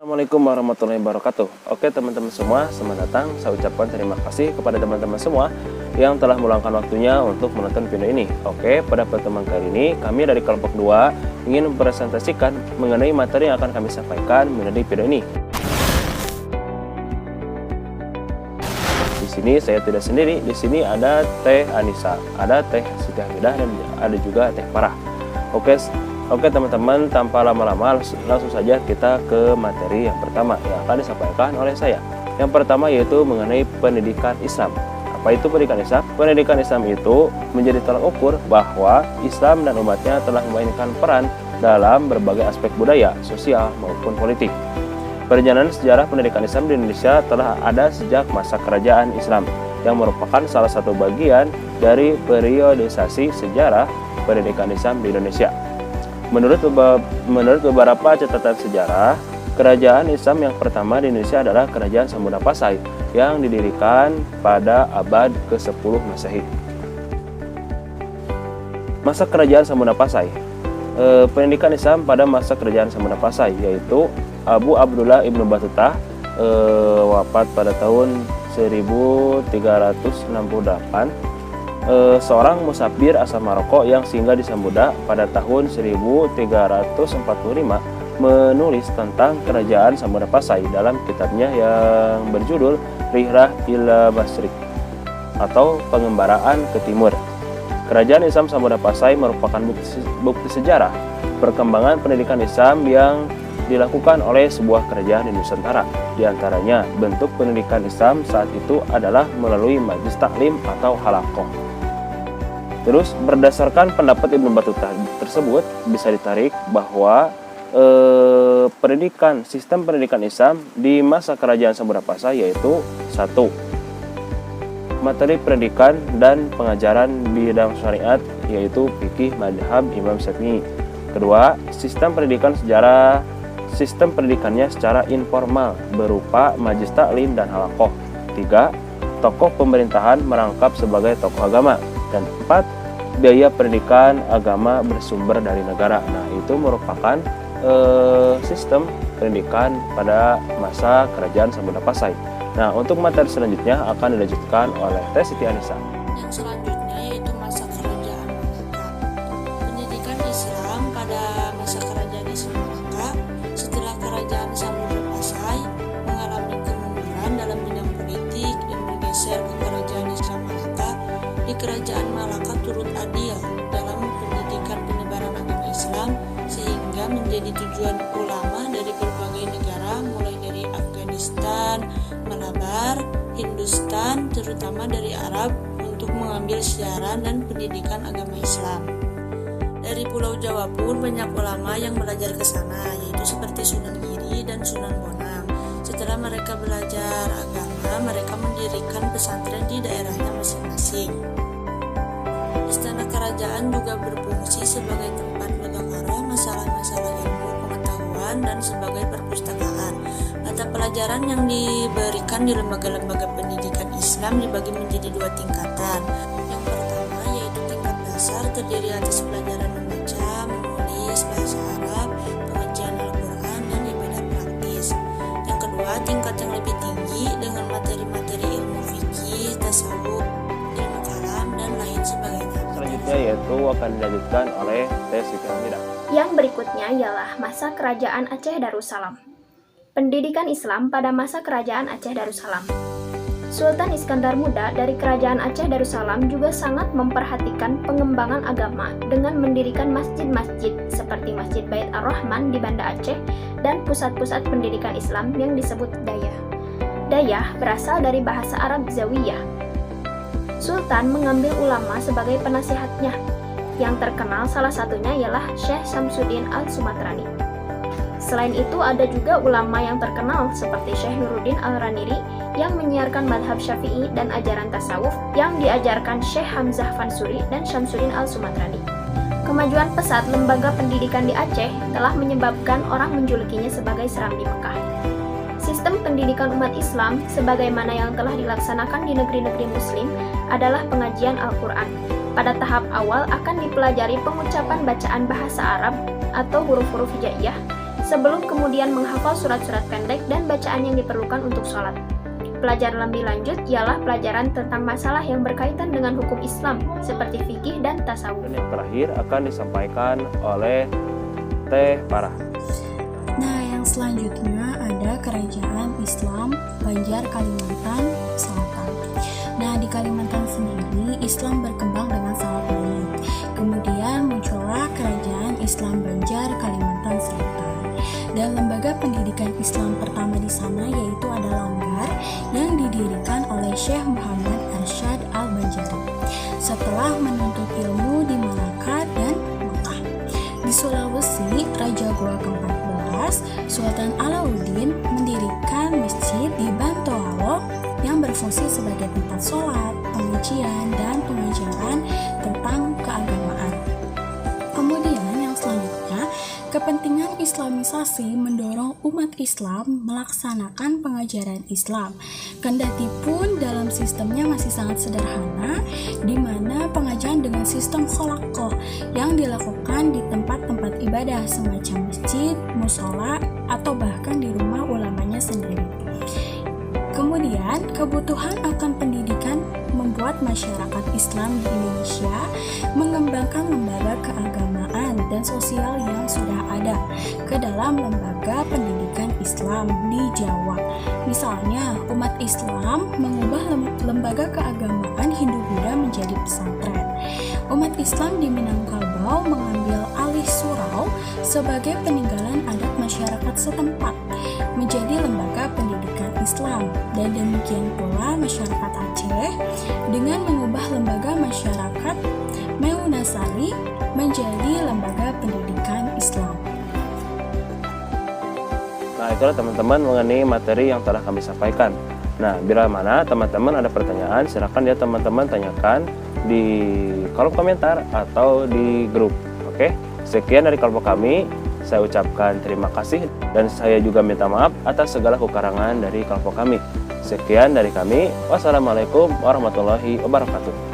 Assalamualaikum warahmatullahi wabarakatuh. Oke teman-teman semua, selamat datang. Saya ucapkan terima kasih kepada teman-teman semua yang telah meluangkan waktunya untuk menonton video ini. Oke, pada pertemuan kali ini kami dari kelompok 2 ingin mempresentasikan mengenai materi yang akan kami sampaikan mengenai video ini. Di sini saya tidak sendiri, di sini ada Teh Anissa, ada Teh Siti Hamidah, dan ada juga Teh Farah. Oke teman-teman, tanpa lama-lama langsung saja kita ke materi yang pertama yang akan disampaikan oleh saya. Yang pertama yaitu mengenai pendidikan Islam. Apa itu pendidikan Islam? Pendidikan Islam itu menjadi tolak ukur bahwa Islam dan umatnya telah memainkan peran dalam berbagai aspek budaya, sosial, maupun politik. Perjalanan sejarah pendidikan Islam di Indonesia telah ada sejak masa kerajaan Islam, yang merupakan salah satu bagian dari periodisasi sejarah pendidikan Islam di Indonesia. Menurut beberapa catatan sejarah, kerajaan Islam yang pertama di Indonesia adalah Kerajaan Samudra Pasai yang didirikan pada abad ke-10 Masehi. Masa Kerajaan Samudra Pasai. Pendidikan Islam pada masa Kerajaan Samudra Pasai yaitu Abu Abdullah Ibnu Battuta wafat pada tahun 1368. Seorang musafir asal Maroko yang singgah di Samudra pada tahun 1345 menulis tentang kerajaan Samudra Pasai dalam kitabnya yang berjudul Rihrah ila Masrik atau Pengembaraan ke Timur. Kerajaan Islam Samudra Pasai merupakan bukti sejarah perkembangan pendidikan Islam yang dilakukan oleh sebuah kerajaan di Nusantara. Di antaranya, bentuk pendidikan Islam saat itu adalah melalui majelis taklim atau halaqah. Terus, berdasarkan pendapat Ibnu Battuta tersebut, bisa ditarik bahwa sistem pendidikan Islam di masa kerajaan Samudra Pasai yaitu 1. Materi pendidikan dan pengajaran bidang syariat yaitu fikih madhab Imam Syafi'i. 2. Sistem pendidikannya secara informal berupa majelis taklim dan halaqah. 3. Tokoh pemerintahan merangkap sebagai tokoh agama. Dan 4. Biaya pendidikan agama bersumber dari negara. Nah, itu merupakan sistem pendidikan pada masa kerajaan Samudra Pasai. Nah, untuk materi selanjutnya akan dilanjutkan oleh Teh Siti Anissa. Yang selanjutnya yaitu masa kerajaan Malaka. Pendidikan Islam pada masa kerajaan Islam Malaka setelah kerajaan Samudra Pasai mengalami kemunduran dalam bidang politik dan bergeser ke kerajaan Islam Malaka. Di kerajaan Malaka turut adil dalam pendidikan penyebaran agama Islam sehingga menjadi tujuan ulama dari berbagai negara mulai dari Afghanistan, Malabar, Hindustan, terutama dari Arab untuk mengambil siaran dan pendidikan agama Islam. Dari Pulau Jawa pun banyak ulama yang belajar ke sana, yaitu seperti Sunan Giri dan Sunan Bonang. Setelah mereka belajar agama, mereka mendirikan pesantren di daerahnya masing-masing. Istana kerajaan juga berfungsi sebagai tempat mudzakarah masalah-masalah ilmu pengetahuan dan sebagai perpustakaan. Mata pelajaran yang diberikan di lembaga-lembaga pendidikan Islam dibagi menjadi 2 tingkatan. Yang pertama yaitu tingkat dasar, terdiri atas pelajaran membaca, menulis, bahasa Arab, pengajian Al-Quran, dan ibadah praktis. Yang kedua, tingkat yang lebih tinggi dengan materi-materi ilmu fikih, tasawuf, ilmu kalam, dan lain sebagainya. Selanjutnya yaitu akan dilanjutkan oleh Teh Siti Hamidah. Yang berikutnya ialah masa kerajaan Aceh Darussalam. Pendidikan Islam pada masa kerajaan Aceh Darussalam. Sultan Iskandar Muda dari kerajaan Aceh Darussalam juga sangat memperhatikan pengembangan agama dengan mendirikan masjid-masjid seperti Masjid Bait Ar-Rahman di Banda Aceh dan pusat-pusat pendidikan Islam yang disebut Dayah. Dayah berasal dari bahasa Arab Zawiyah. Sultan mengambil ulama sebagai penasihatnya. Yang terkenal salah satunya ialah Syekh Syamsuddin Al-Sumatrani. Selain itu ada juga ulama yang terkenal seperti Syekh Nuruddin Al-Raniri yang menyiarkan madhab Syafi'i dan ajaran tasawuf yang diajarkan Syekh Hamzah Fansuri dan Syamsuddin Al-Sumatrani. Kemajuan pesat lembaga pendidikan di Aceh telah menyebabkan orang menjulukinya sebagai Serambi Mekah. Sistem pendidikan umat Islam sebagaimana yang telah dilaksanakan di negeri-negeri Muslim adalah pengajian Al-Quran. Pada tahap awal akan dipelajari pengucapan bacaan bahasa Arab atau huruf-huruf hijaiyah, sebelum kemudian menghafal surat-surat pendek dan bacaan yang diperlukan untuk sholat. Pelajaran lebih lanjut ialah pelajaran tentang masalah yang berkaitan dengan hukum Islam, seperti fikih dan tasawuf. Dan yang terakhir akan disampaikan oleh Teh Farah. Nah, yang selanjutnya ada Kerajaan Islam Banjar Kalimantan Selatan. Nah, di Kalimantan sendiri Islam berkembang dengan sangat baik. Kemudian muncullah Kerajaan Islam Banjar Kalimantan Selatan. Dan lembaga pendidikan Islam pertama di sana yaitu adalah Langgar yang didirikan oleh Syekh Muhammad Arsyad Al-Banjari setelah menuntut ilmu di Malaka dan Mekah. Di Sulawesi, Raja Goa ke-14, Sultan Alauddin mendirikan masjid di Bantoalo yang berfungsi sebagai tempat sholat, pengajian, dan pengajaran tentang keagamaan. Kemudian yang selanjutnya, kepentingan Islamisasi mendorong umat Islam melaksanakan pengajaran Islam. Kendati pun dalam sistemnya masih sangat sederhana, di mana pengajaran dengan sistem kholaqoh yang dilakukan di tempat-tempat ibadah semacam masjid, musola, atau bahkan di rumah ulamanya sendiri. Kemudian, kebutuhan akan pendidikan membuat masyarakat Islam di Indonesia mengembangkan lembaga keagamaan dan sosial yang sudah ada ke dalam lembaga pendidikan Islam di Jawa. Misalnya, umat Islam mengubah lembaga keagamaan Hindu-Buddha menjadi pesantren. Umat Islam di Minangkabau mengambil alih surau sebagai peninggalan adat masyarakat setempat menjadi lembaga pendidikan Islam, dan demikian pula masyarakat Aceh dengan mengubah lembaga masyarakat Meunasari menjadi lembaga pendidikan Islam. Nah, itulah teman-teman mengenai materi yang telah kami sampaikan. Nah, bila mana teman-teman ada pertanyaan, silakan ya teman-teman tanyakan di kolom komentar atau di grup. Oke, sekian dari kelompok kami. Saya ucapkan terima kasih dan saya juga minta maaf atas segala kekurangan dari kelompok kami. Sekian dari kami. Wassalamualaikum warahmatullahi wabarakatuh.